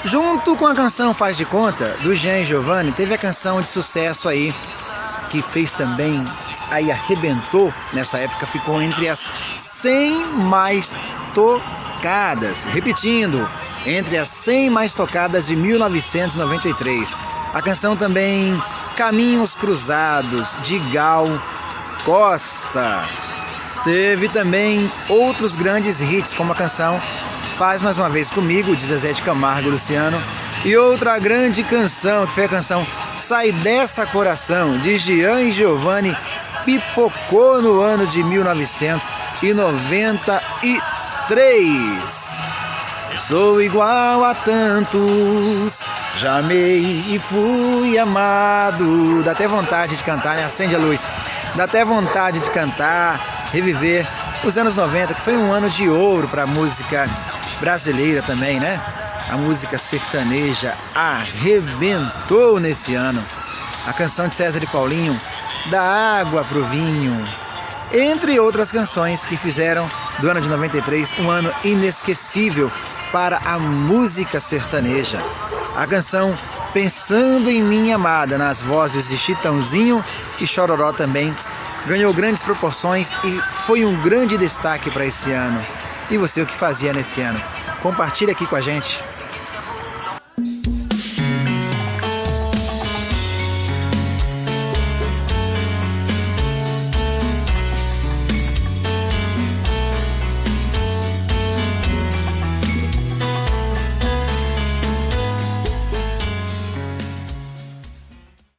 Junto com a canção Faz de Conta, do Jean e Giovanni, teve a canção de sucesso aí, que fez também, aí arrebentou nessa época, ficou entre as 100 mais tocadas. Repetindo, entre as 100 mais tocadas de 1993. A canção também Caminhos Cruzados, de Gal Costa. Teve também outros grandes hits, como a canção Faz Mais Uma Vez Comigo, de Zezé de Camargo e Luciano. E outra grande canção, que foi a canção Sai Dessa Coração, de Jean e Giovanni, pipocou no ano de 1993. Sou igual a tantos, já amei e fui amado. Dá até vontade de cantar, né? Acende a luz. Dá até vontade de cantar, reviver os anos 90, que foi um ano de ouro para a música brasileira também, né? A música sertaneja arrebentou nesse ano. A canção de César e Paulinho, Da Água pro Vinho, entre outras canções que fizeram do ano de 93 um ano inesquecível para a música sertaneja. A canção Pensando em Minha Amada, nas vozes de Chitãozinho e Chororó, também ganhou grandes proporções e foi um grande destaque para esse ano. E você, o que fazia nesse ano? Compartilhe aqui com a gente.